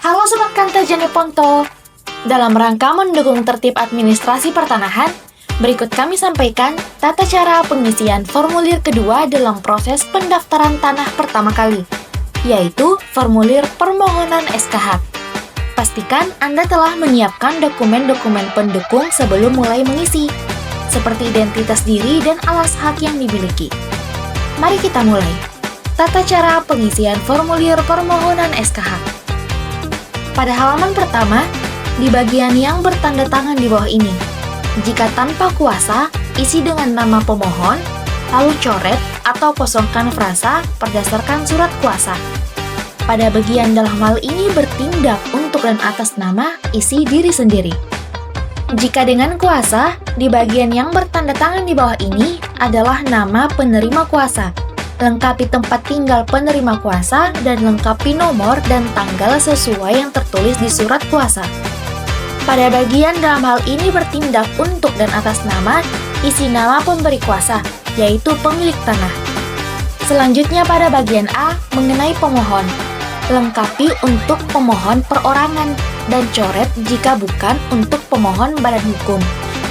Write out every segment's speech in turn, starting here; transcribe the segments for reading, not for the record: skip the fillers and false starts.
Halo Sobat Kantor Jeneponto, dalam rangka mendukung tertib administrasi pertanahan, berikut kami sampaikan tata cara pengisian formulir kedua dalam proses pendaftaran tanah pertama kali, yaitu formulir permohonan SKH. Pastikan Anda telah menyiapkan dokumen-dokumen pendukung sebelum mulai mengisi, seperti identitas diri dan alas hak yang dimiliki. Mari kita mulai. Tata cara pengisian formulir permohonan SKH. Pada halaman pertama, di bagian yang bertanda tangan di bawah ini, jika tanpa kuasa, isi dengan nama pemohon, lalu coret atau kosongkan frasa berdasarkan surat kuasa. Pada bagian dalam hal ini bertindak untuk dan atas nama, isi diri sendiri. Jika dengan kuasa, di bagian yang bertanda tangan di bawah ini adalah nama penerima kuasa. Lengkapi tempat tinggal penerima kuasa dan lengkapi nomor dan tanggal sesuai yang tertulis di surat kuasa. Pada bagian dalam hal ini bertindak untuk dan atas nama, isi nama pemberi kuasa, yaitu pemilik tanah. Selanjutnya pada bagian A, mengenai pemohon. Lengkapi untuk pemohon perorangan dan coret jika bukan untuk pemohon badan hukum.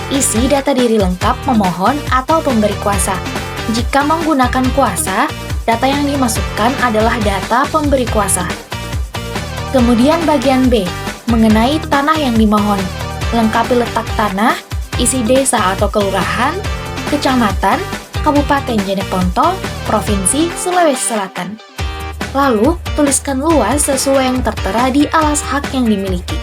Isi data diri lengkap pemohon atau pemberi kuasa. Jika menggunakan kuasa, data yang dimasukkan adalah data pemberi kuasa. Kemudian bagian B, mengenai tanah yang dimohon. Lengkapi letak tanah, isi desa atau kelurahan, kecamatan, Kabupaten Jeneponto, Provinsi Sulawesi Selatan. Lalu, tuliskan luas sesuai yang tertera di alas hak yang dimiliki.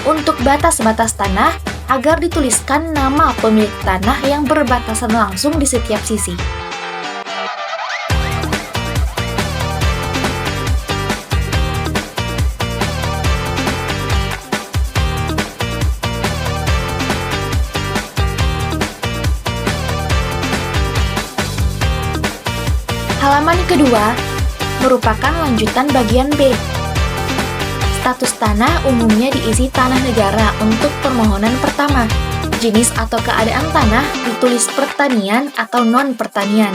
Untuk batas-batas tanah, agar dituliskan nama pemilik tanah yang berbatasan langsung di setiap sisi. Halaman kedua merupakan lanjutan bagian B. Status tanah umumnya diisi tanah negara untuk permohonan pertama. Jenis atau keadaan tanah ditulis pertanian atau non-pertanian.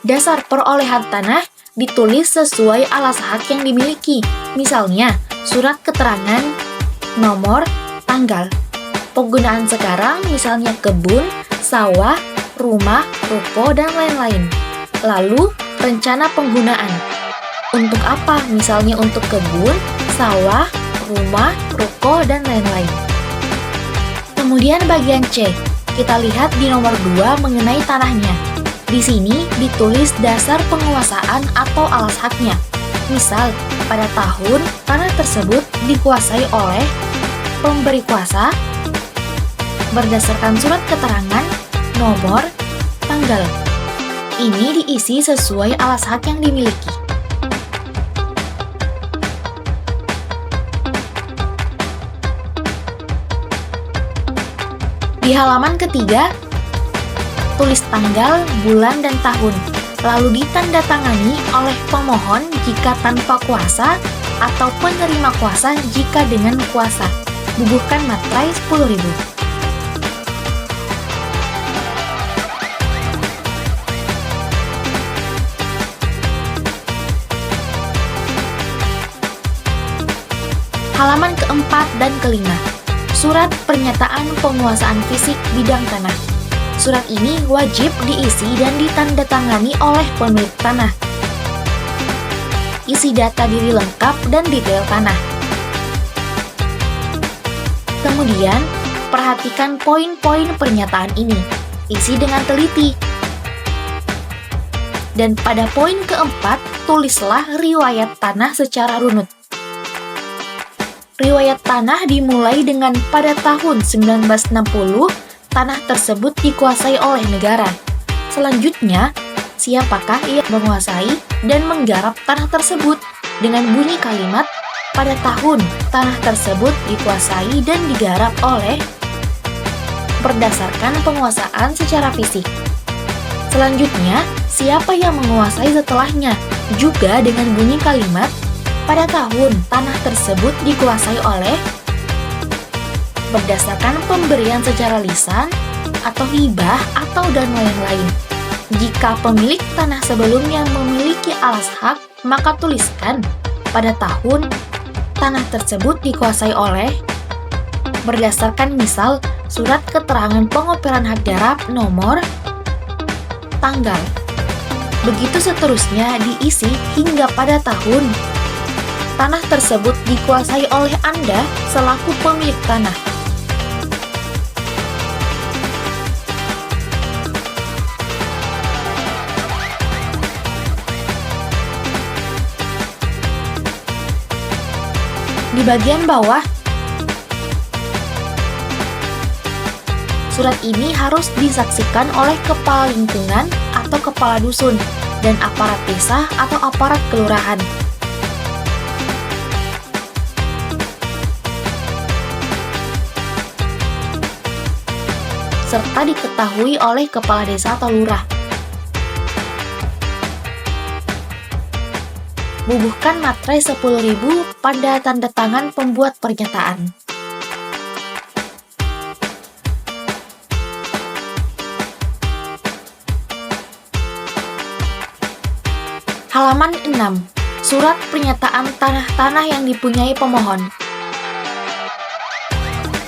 Dasar perolehan tanah ditulis sesuai alas hak yang dimiliki. Misalnya, surat keterangan, nomor, tanggal. Penggunaan sekarang misalnya kebun, sawah, rumah, ruko, dan lain-lain. Lalu, rencana penggunaan. Untuk apa? Misalnya untuk kebun, sawah, rumah, ruko, dan lain-lain. Kemudian bagian C, kita lihat di nomor 2 mengenai tanahnya. Di sini ditulis dasar penguasaan atau alas haknya. Misal, pada tahun tanah tersebut dikuasai oleh pemberi kuasa berdasarkan surat keterangan, nomor, tanggal. Ini diisi sesuai alas hak yang dimiliki. Di halaman ketiga, tulis tanggal, bulan, dan tahun, lalu ditandatangani oleh pemohon jika tanpa kuasa atau penerima kuasa jika dengan kuasa. Bubuhkan materai 10.000. Halaman keempat dan kelima. Surat pernyataan penguasaan fisik bidang tanah. Surat ini wajib diisi dan ditandatangani oleh pemilik tanah. Isi data diri lengkap dan detail tanah. Kemudian, perhatikan poin-poin pernyataan ini. Isi dengan teliti. Dan pada poin keempat, tulislah riwayat tanah secara runut. Riwayat tanah dimulai dengan pada tahun 1960, tanah tersebut dikuasai oleh negara. Selanjutnya, siapakah yang menguasai dan menggarap tanah tersebut dengan bunyi kalimat pada tahun tanah tersebut dikuasai dan digarap oleh berdasarkan penguasaan secara fisik. Selanjutnya, siapa yang menguasai setelahnya juga dengan bunyi kalimat pada tahun tanah tersebut dikuasai oleh berdasarkan pemberian secara lisan atau hibah atau dan lain-lain. Jika pemilik tanah sebelumnya memiliki alas hak, maka tuliskan pada tahun tanah tersebut dikuasai oleh berdasarkan misal surat keterangan pengoperan hak garap nomor, tanggal. Begitu seterusnya diisi hingga pada tahun tanah tersebut dikuasai oleh Anda selaku pemilik tanah. Di bagian bawah, surat ini harus disaksikan oleh kepala lingkungan atau kepala dusun dan aparat desa atau aparat kelurahan. Serta diketahui oleh kepala desa atau lurah. Bubuhkan materai 10.000 pada tanda tangan pembuat pernyataan. Halaman 6. Surat pernyataan tanah-tanah yang dipunyai pemohon.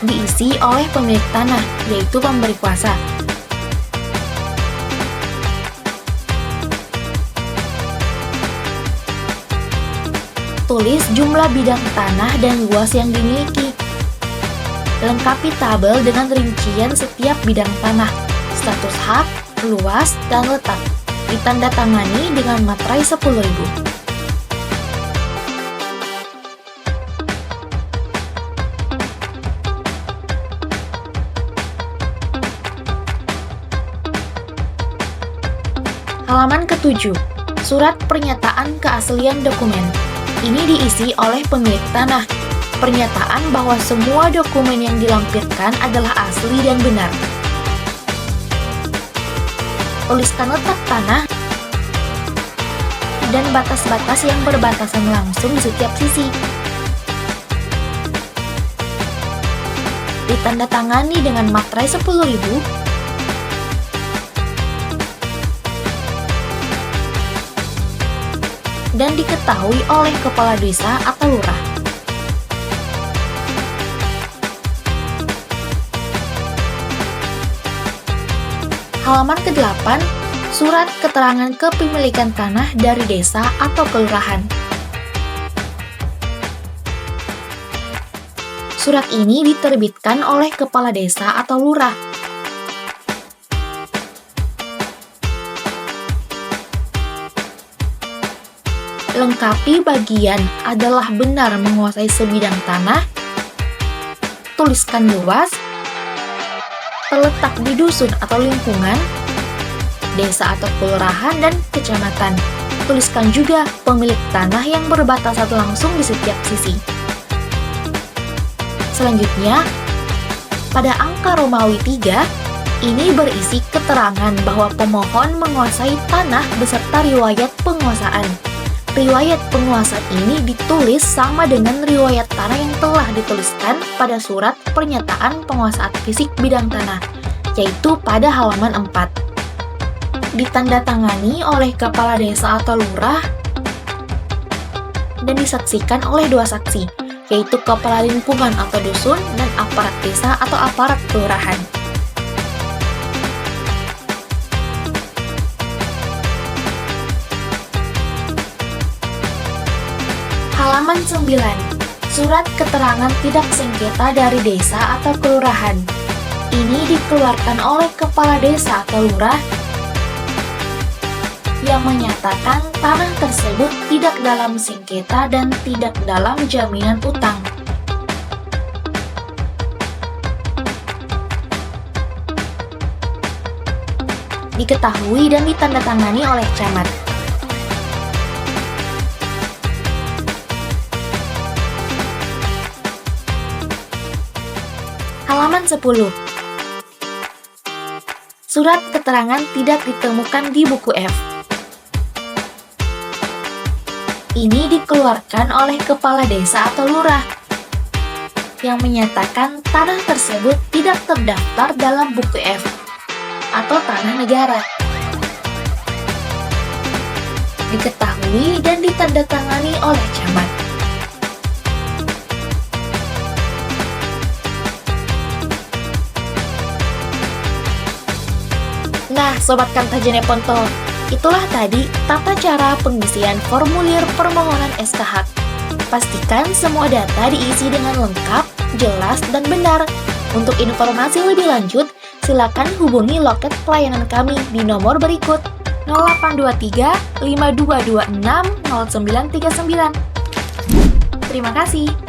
Diisi oleh pemilik tanah, yaitu pemberi kuasa. Tulis jumlah bidang tanah dan luas yang dimiliki. Lengkapi tabel dengan rincian setiap bidang tanah, status hak, luas, dan letak. Ditandatangani dengan materai 10.000. Halaman ke-7. Surat pernyataan keaslian dokumen. Ini diisi oleh pemilik tanah. Pernyataan bahwa semua dokumen yang dilampirkan adalah asli dan benar. Tuliskan letak tanah dan batas-batas yang berbatasan langsung di setiap sisi. Ditandatangani dengan materai 10.000. Dan diketahui oleh kepala desa atau lurah. Halaman ke-8, surat keterangan kepemilikan tanah dari desa atau kelurahan. Surat ini diterbitkan oleh kepala desa atau lurah. Lengkapi bagian adalah benar menguasai sebidang tanah, tuliskan luas, terletak di dusun atau lingkungan, desa atau kelurahan, dan kecamatan. Tuliskan juga pemilik tanah yang berbatasan langsung di setiap sisi. Selanjutnya, pada angka Romawi 3, ini berisi keterangan bahwa pemohon menguasai tanah beserta riwayat penguasaan. Riwayat penguasaan ini ditulis sama dengan riwayat tanah yang telah dituliskan pada surat pernyataan penguasaan fisik bidang tanah, yaitu pada halaman 4. Ditandatangani oleh kepala desa atau lurah dan disaksikan oleh 2 saksi, yaitu kepala lingkungan atau dusun dan aparat desa atau aparat kelurahan. Halaman 9. Surat keterangan tidak sengketa dari desa atau kelurahan. Ini dikeluarkan oleh kepala desa atau lurah yang menyatakan tanah tersebut tidak dalam sengketa dan tidak dalam jaminan utang. Diketahui dan ditandatangani oleh camat. Halaman 10. Surat keterangan tidak ditemukan di buku F. Ini dikeluarkan oleh kepala desa atau lurah yang menyatakan tanah tersebut tidak terdaftar dalam buku F atau tanah negara. Diketahui dan ditandatangani oleh camat. Sobat Kantajene Ponto, itulah tadi tata cara pengisian formulir permohonan SKH. Pastikan semua data diisi dengan lengkap, jelas, dan benar. Untuk informasi lebih lanjut, silakan hubungi loket pelayanan kami di nomor berikut 0823 5226 0939. Terima kasih.